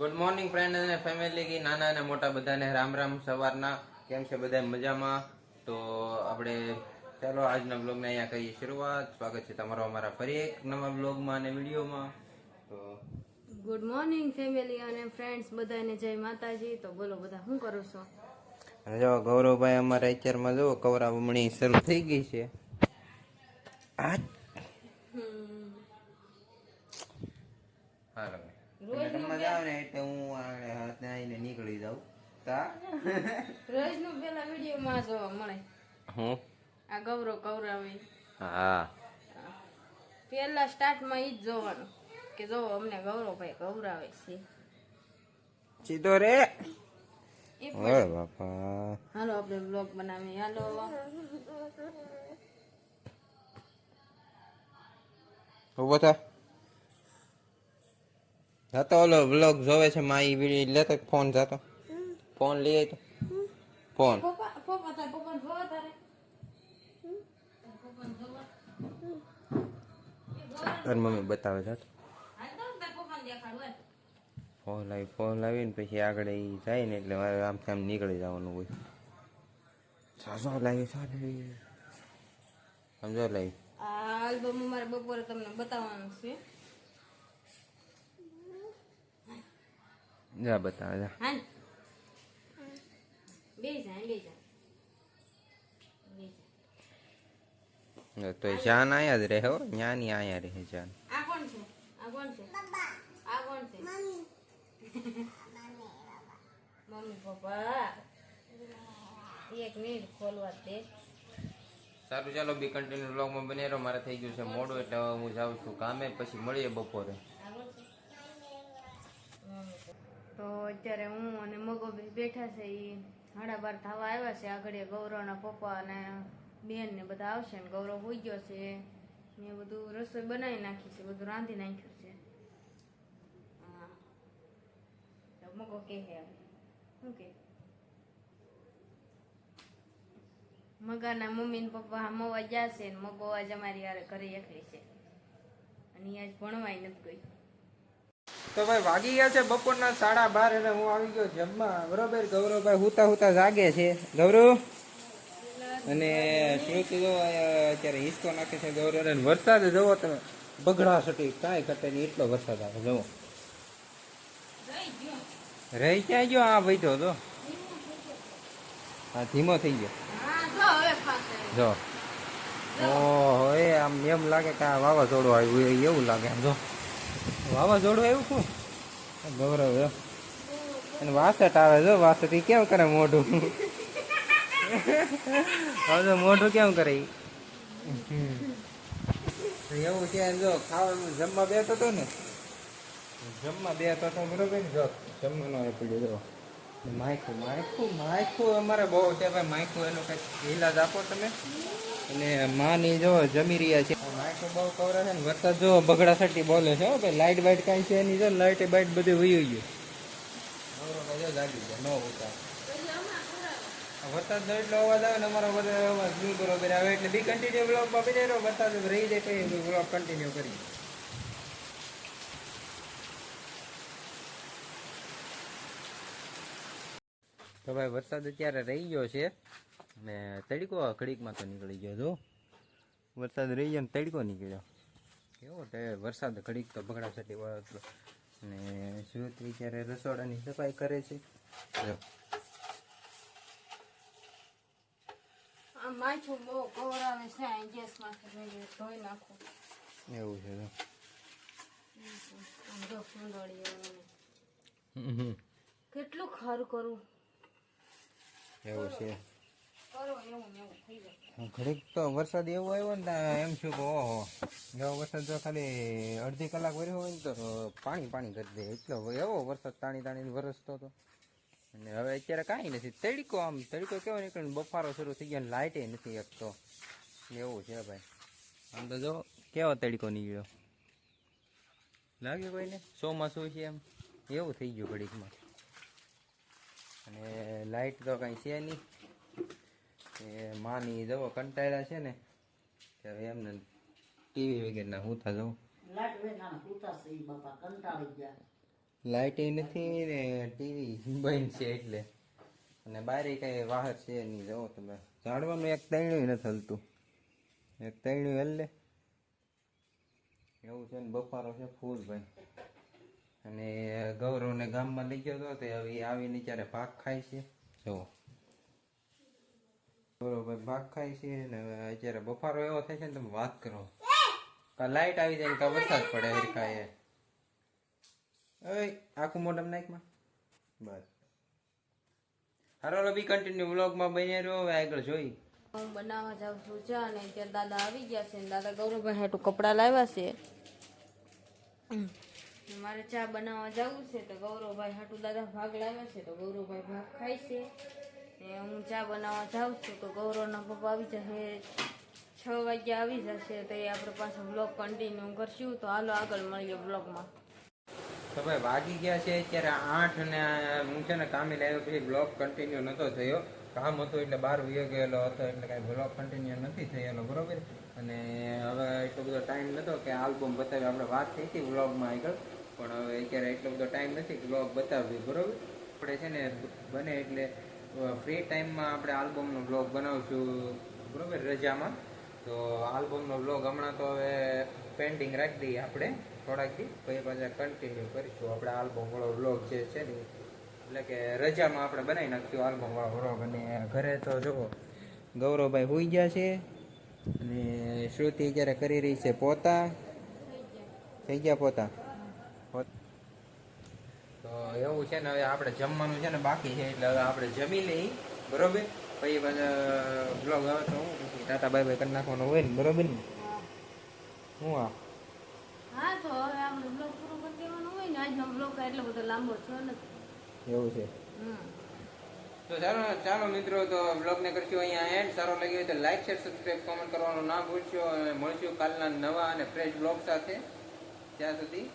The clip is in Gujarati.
ગુડ મોર્નિંગ ફ્રેન્ડ અને ફેમિલી કી નાના અને મોટા બધાને રામ રામ સવારના. કેમ છે બધા મજામાં? તો આપણે ચાલો આજના બ્લોગને અહીંયા કરીએ શરૂઆત. સ્વાગત છે તમારો અમારા ફરી એક નવા બ્લોગમાં અને વિડીયોમાં. તો ગુડ મોર્નિંગ ફેમિલી અને ફ્રેન્ડ્સ બધાને જય માતાજી. તો બોલો બધા શું કરો છો? જો ગૌરવભાઈ અમારા અત્યારમાં જો કવરાવમણી શરૂ થઈ ગઈ છે. હાલો રમવા જાવ ને એટલે હું હાથ નાઈને નીકળી જાઉં. રોજનું પેલા વિડીયોમાં જોવા મળે હું આ ગૌરવ કવરાવે. હા પેલા સ્ટાર્ટમાં ઈ જ જોવાનું કે જો અમને ગૌરવભાઈ કવરાવે છે. સીધો રે એ ઓય બાપા. હાલો આપણે બ્લોગ બનાવીએ. હાલો ઉભો થા. જાતો ઓલો બ્લોગ જોવે છે માં ઈ વિડિયો લેતો ફોન જાતો ફોન લઈ આય તો ફોન પપ્પા પપ્પા તાર પપ્પાને જોવા તારે પપ્પાને જોવા તાર મમ્મી બતાવે છે હાલ તો તાર પપ્પાને દેખાડું. ફોન લાવીને પછી આગળ ઈ જાય ને એટલે મારે આમ આમ નીકળી જવાનું હોય. સાસો લાવી સમજો લાવી આ આલ્બમ મારે બપોરે તમને બતાવવાનું છે. જા બતાવે જા. હાલ બે જા તો જાન આયા જ રહે હો. ન્યાની આયા રહે જાન. આ કોણ છે? આ કોણ છે? આ કોણ છે? મમ્મી પપ્પા એક મિનિટ ખોલવા દે. સારું ચાલો બી કન્ટિન્યુ વ્લોગમાં બને રહો. મારે થઈ ગયું છે મોડું એટલે હવે હું જાઉં છું કામે. પછી મળીએ બપોરે. તો અત્યારે હું અને મગો બેઠા છે. એ 12:30 થવા આવ્યા છે. આગળ ગૌરવના પપ્પા અને બેન ને બધા આવશે ને ગૌરવ હોઈ ગયો છે. મેં બધું રસોઈ બનાવી નાખી છે, બધું રાંધી નાખ્યું છે. હા તો મગો કે હે શું કે મગાના મમ્મી ને પપ્પા મવા ગયા છે ને મગો આજ અમારી યાર ઘરે એકલી છે અને આજ ભણવાય નથી ગઈ. તો ભાઈ વાગી ગયા છે બપોરના 12:30 એટલે હું આવી ગયો જમવા. બરોબર ગૌરવભાઈ હુતા જાગે છે. ગૌરવ અને શ્રુતિ જો અત્યારે હિસ્કો નાખે છે ગૌરવ. વરસાદ જોવો તમે બગડા સટી કાંઈ ઘટે નહીં એટલો વરસાદ આવે. જોવો રહી ક્યાં ગયો? આ ભાઈ તો હા ધીમો થઈ ગયો. જો ઓહો એ આમ એમ લાગે કે આ વાવાઝોડું આવ્યું એવું લાગે. આમ જો વાવાઝોડું આવ્યું શું ગૌરવ અને વાસટ આવે. જો વાસટ એ કેમ કરે મોઢું. હવે મોઢું કેમ કરે એવું છે. જો ખાવાનું જમવા બેઠો હતો ને બરોબર ને. જો જમવાનો પડ્યો જો માયખું અમારે બહુ છે ભાઈ. માયખું એનું કંઈક ઈલાજ આપો તમે. અને માની જો જમી રહ્યા છે. માયખું બહુ કવરે છે ને. વરસાદ જો બગડા સટી બોલે છે ભાઈ. લાઈટ બાઈટ કાંઈ છે નહીં. જો લાઈટ બાઈટ બધું વયું ગયું. બરોબર જો જાગી ગયા ન ઉતાર. વરસાદ એટલો અવાજ આવે ને અમારો બધો અવાજ નહીં બરોબર આવે એટલે બી કન્ટિન્યુ બ્લોગમાં બની રહ્યો. વરસાદ રહી જાય કઈ બ્લોગ કન્ટિન્યુ કરી. તો ભાઈ વરસાદ અત્યારે રહી ગયો છે ને તડકો ઘડીકમાં તો નીકળી ગયો. જો વરસાદ રહી ગયો ને તડકો નીકળ્યો. કેવો વરસાદ ઘડીક તો બગડા સટી વળતો. અને સુરત અત્યારે રસોડાની સફાઈ કરે છે. માછું બહુ કવરાવે છે. ગેસમાંથી ધોઈ નાખું એવું છે. જો કેટલું ખારું કરું એવું છે. કરો એવું ને એવું થઈ જાય. ઘડીક તો વરસાદ એવો આવ્યો ને એમ છું કે ઓહો એવો વરસાદ જો ખાલી અડધી કલાક વર્યો હોય ને તો પાણી કરી દે. એટલો એવો વરસાદ તાણી વરસતો હતો. અને હવે અત્યારે કાંઈ નથી. તડકો કેવો નીકળે બફારો શરૂ થઈ ગયો. લાઇટે નથી એક તો એવું છે ભાઈ. આમ તો જો કેવો તડકો નીકળ્યો લાગે કોઈને ચોમાસું છે એમ એવું થઈ ગયું ઘડીકમાં. અને લાઇટ તો કાંઈ છે નહીં. એ માની જવો કંટાળ્યા છે ને હવે એમને ટીવી વગેરેના હું થા જવું. લાઇટ નથી ને ટીવી બંધ છે એટલે, અને બારે કઈ વાહર છે નહીં. જવો તમે ઝાડવાનું એક તૈણું નથી હલતું, એક તૈણું હલે એવું છે ને. બફારો છે ફૂલ ભાઈ. અને ગૌરવને ગામમાં લઈ ગયો હતો તે હવે આવીને ત્યારે ભાગ ખાય છે. જુઓ ગૌરવભાઈ ભાગ ખાય છે ને હવે અત્યારે બફારો એવો થાય છે ને તમે વાત કરો. કા લાઈટ આવી જાય ને કા વરસાદ પડે હરખા એ. આખું મોઢમ નાખમાં બસ. હારો બી કન્ટિન્યુ વ્લોગમાં બની રહ્યો. હવે આગળ જોઈ હું બનાવવા જાઉં છું ચા, અને અત્યારે દાદા આવી ગયા છે ને દાદા ગૌરવભાઈ હાટું કપડાં લાવ્યા છે. મારે ચા બનાવવા જવું છે તો ગૌરવભાઈ હાટું દાદા ભાગ લાવ્યા છે તો ગૌરવભાઈ ભાગ ખાય છે. ને હું ચા બનાવવા જાઉં છું તો ગૌરવના પપ્પા આવી જશે 6 વાગ્યા આવી જશે તો એ આપણે પાછો બ્લોગ કન્ટિન્યુ કરશું. તો હાલો આગળ મળીએ બ્લોગમાં. તો ભાઈ વાગી ગયા છે અત્યારે 8 અને હું છે ને કામે લાવ્યો પછી બ્લોગ કન્ટિન્યુ નહોતો થયો. કામ હતું એટલે બહાર વયો ગયેલો હતો એટલે કાંઈ બ્લોગ કન્ટિન્યુ નથી થયેલો બરોબર. અને હવે એટલો બધો ટાઈમ નહોતો કે આલ્બમ બતાવી. આપણે વાત થઈ હતી વ્લોગમાં આગળ, પણ હવે અત્યારે એટલો બધો ટાઈમ નથી કે વ્લોગ બતાવવી બરોબર. આપણે છે ને બને એટલે ફ્રી ટાઈમમાં આપણે આલ્બમનો બ્લોગ બનાવશું બરોબર રજામાં. તો આલ્બમનો બ્લોગ હમણાં તો હવે પેન્ડિંગ રાખી દઈએ આપણે થોડાક દી, પછી પાછા કન્ટિન્યુ કરીશું આપણે આલ્બમ વાળો બ્લોગ જે છે ને. એટલે કે રજામાં આપણે બનાવી નાખ્યું આલ્બમ વાળો બ્લોગ. અને ઘરે તો જુઓ ગૌરવભાઈ હોઈ ગયા છે અને શ્રુતિ જ્યારે કરી રહી છે પોતા. થઈ ગયા પોતા. તો એવું છે ને હવે આપણે જમવાનું છે ને બાકી છે એટલે હવે આપણે જમી લઈ બરોબર. પછી પાછા બ્લોગ આવે તો હું પછી ટાટા બાય બાય કરી નાખવાનો હોય ને બરોબર ને. હું હા તો હવે આપણે બ્લોગ પૂરો કરી દેવાનો હોય ને. આજનો બ્લોગ એટલો બધો લાંબો થયો નથી. એવું છે. તો ચાલો મિત્રો, તો બ્લોગને કરશું અહીંયા એન્ડ. સારો લાગ્યો હોય તો લાઈક શેર સબસ્ક્રાઈબ કોમેન્ટ કરવાનું ના ભૂલશો. અને મળશું કાલના નવા અને ફ્રેશ બ્લોગ સાથે. ત્યાં સુધી